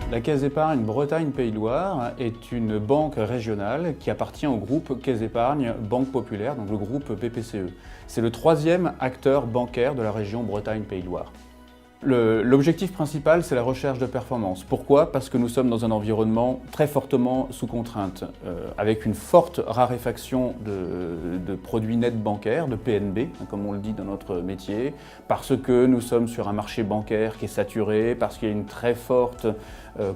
La Caisse d'épargne Bretagne-Pays de Loire est une banque régionale qui appartient au groupe Caisse d'épargne Banque Populaire, donc le groupe BPCE. C'est le troisième acteur bancaire de la région Bretagne-Pays de Loire. L'objectif principal, c'est la recherche de performance. Pourquoi? Parce que nous sommes dans un environnement très fortement sous contrainte, avec une forte raréfaction de produits nets bancaires, de PNB, comme on le dit dans notre métier, parce que nous sommes sur un marché bancaire qui est saturé, parce qu'il y a une très forte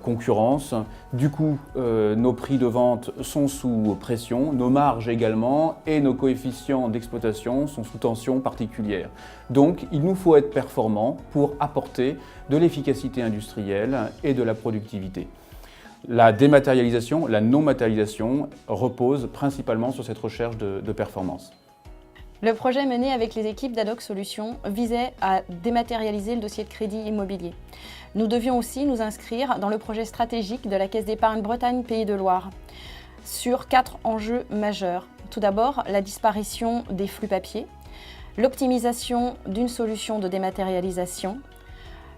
concurrence. Du coup, nos prix de vente sont sous pression, nos marges également, et nos coefficients d'exploitation sont sous tension particulière. Donc, il nous faut être performants pour apporter de l'efficacité industrielle et de la productivité. La dématérialisation, la non-matérialisation repose principalement sur cette recherche de performance. Le projet mené avec les équipes d'Adoc Solutions visait à dématérialiser le dossier de crédit immobilier. Nous devions aussi nous inscrire dans le projet stratégique de la Caisse d'épargne Bretagne-Pays de Loire sur 4 enjeux majeurs. Tout d'abord, la disparition des flux papier, l'optimisation d'une solution de dématérialisation,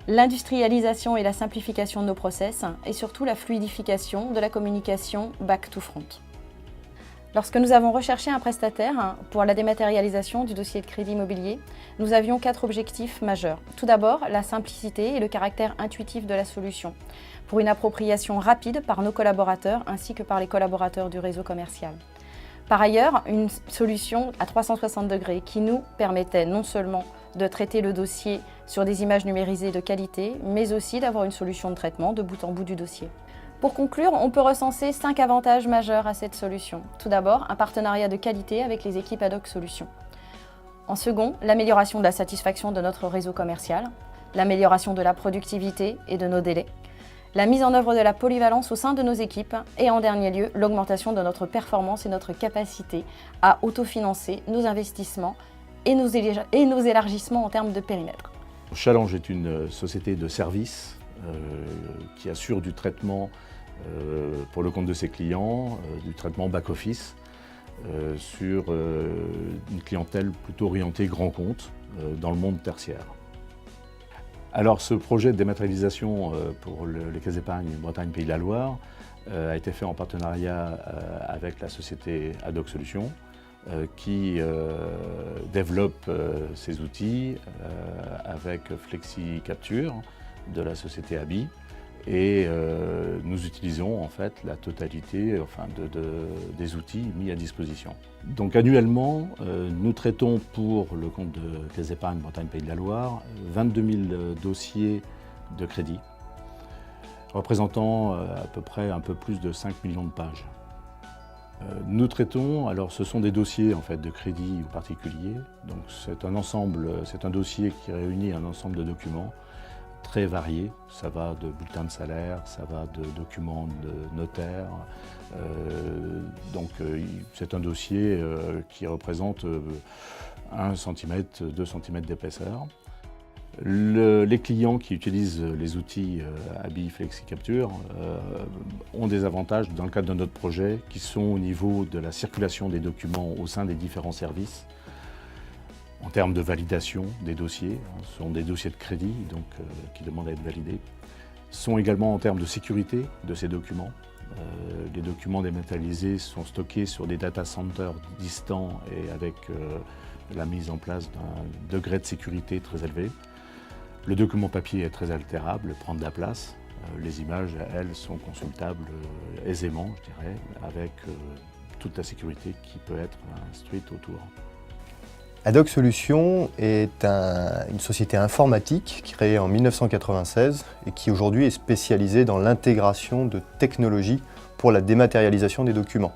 l'industrialisation et la simplification de nos process et surtout la fluidification de la communication back to front. Lorsque nous avons recherché un prestataire pour la dématérialisation du dossier de crédit immobilier, nous avions 4 objectifs majeurs. Tout d'abord, la simplicité et le caractère intuitif de la solution, pour une appropriation rapide par nos collaborateurs ainsi que par les collaborateurs du réseau commercial. Par ailleurs, une solution à 360 degrés qui nous permettait non seulement de traiter le dossier sur des images numérisées de qualité, mais aussi d'avoir une solution de traitement de bout en bout du dossier. Pour conclure, on peut recenser 5 avantages majeurs à cette solution. Tout d'abord, un partenariat de qualité avec les équipes Adoc Solutions. En second, l'amélioration de la satisfaction de notre réseau commercial, l'amélioration de la productivité et de nos délais, la mise en œuvre de la polyvalence au sein de nos équipes et en dernier lieu, l'augmentation de notre performance et notre capacité à autofinancer nos investissements et nos élargissements en termes de périmètre. Challenge est une société de services qui assure du traitement pour le compte de ses clients, du traitement back-office sur une clientèle plutôt orientée grand compte dans le monde tertiaire. Alors ce projet de dématérialisation pour les caisses d'épargne Bretagne-Pays de la Loire a été fait en partenariat avec la société Adoc Solutions qui développe ces outils avec FlexiCapture de la société ABI et nous utilisons en fait la totalité des outils mis à disposition. Donc annuellement, nous traitons pour le compte de Caisse d'épargne Bretagne-Pays de la Loire 22 000 dossiers de crédit, représentant à peu près un peu plus de 5 millions de pages. Nous traitons, alors ce sont des dossiers en fait de crédit ou particulier, donc c'est un dossier qui réunit un ensemble de documents très variés. Ça va de bulletins de salaire, ça va de documents de notaire. C'est un dossier qui représente 1 cm, 2 cm d'épaisseur. Les clients qui utilisent les outils ABI FlexiCapture ont des avantages dans le cadre de notre projet qui sont au niveau de la circulation des documents au sein des différents services. En termes de validation des dossiers, ce sont des dossiers de crédit donc, qui demandent à être validés. Ce sont également en termes de sécurité de ces documents. Les documents dématérialisés sont stockés sur des data centers distants et avec la mise en place d'un degré de sécurité très élevé. Le document papier est très altérable, prend de la place. Les images, elles, sont consultables aisément, je dirais, avec toute la sécurité qui peut être instruite autour. Adoc Solutions est une société informatique créée en 1996 et qui aujourd'hui est spécialisée dans l'intégration de technologies pour la dématérialisation des documents.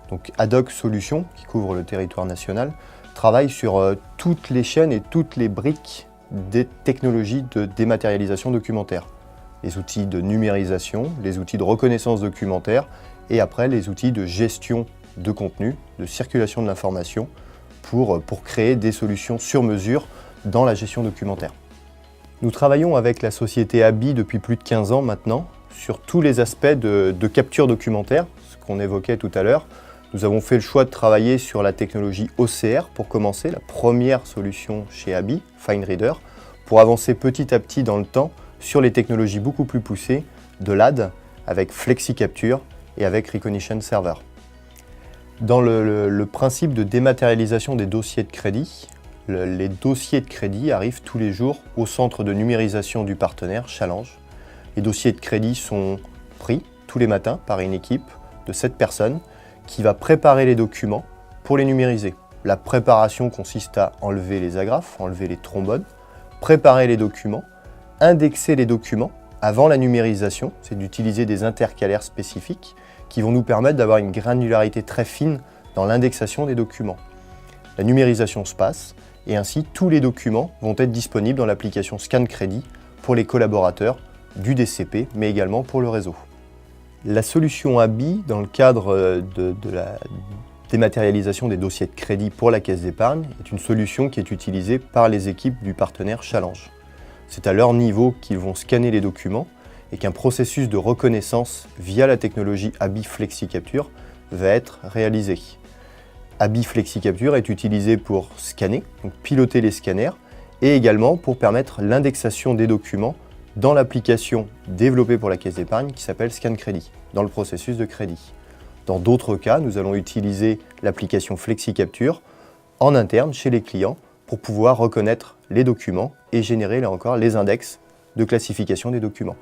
Donc Adoc Solutions, qui couvre le territoire national, travaille sur toutes les chaînes et toutes les briques des technologies de dématérialisation documentaire. Les outils de numérisation, les outils de reconnaissance documentaire et après les outils de gestion de contenu, de circulation de l'information pour créer des solutions sur mesure dans la gestion documentaire. Nous travaillons avec la société ABI depuis plus de 15 ans maintenant sur tous les aspects de capture documentaire, ce qu'on évoquait tout à l'heure. Nous avons fait le choix de travailler sur la technologie OCR pour commencer, la première solution chez ABI, FineReader, pour avancer petit à petit dans le temps sur les technologies beaucoup plus poussées de l'AD avec FlexiCapture et avec Recognition Server. Dans le principe de dématérialisation des dossiers de crédit, les dossiers de crédit arrivent tous les jours au centre de numérisation du partenaire Challenge. Les dossiers de crédit sont pris tous les matins par une équipe de 7 personnes qui va préparer les documents pour les numériser. La préparation consiste à enlever les agrafes, enlever les trombones, préparer les documents, indexer les documents avant la numérisation, c'est d'utiliser des intercalaires spécifiques qui vont nous permettre d'avoir une granularité très fine dans l'indexation des documents. La numérisation se passe et ainsi tous les documents vont être disponibles dans l'application Scan Crédit pour les collaborateurs du DCP mais également pour le réseau. La solution ABI dans le cadre de la dématérialisation des dossiers de crédit pour la caisse d'épargne est une solution qui est utilisée par les équipes du partenaire Challenge. C'est à leur niveau qu'ils vont scanner les documents et qu'un processus de reconnaissance via la technologie ABI FlexiCapture va être réalisé. ABI FlexiCapture est utilisé pour scanner, donc piloter les scanners, et également pour permettre l'indexation des documents dans l'application développée pour la caisse d'épargne qui s'appelle Scan Crédit, dans le processus de crédit. Dans d'autres cas, nous allons utiliser l'application FlexiCapture en interne chez les clients pour pouvoir reconnaître les documents et générer là encore les index de classification des documents.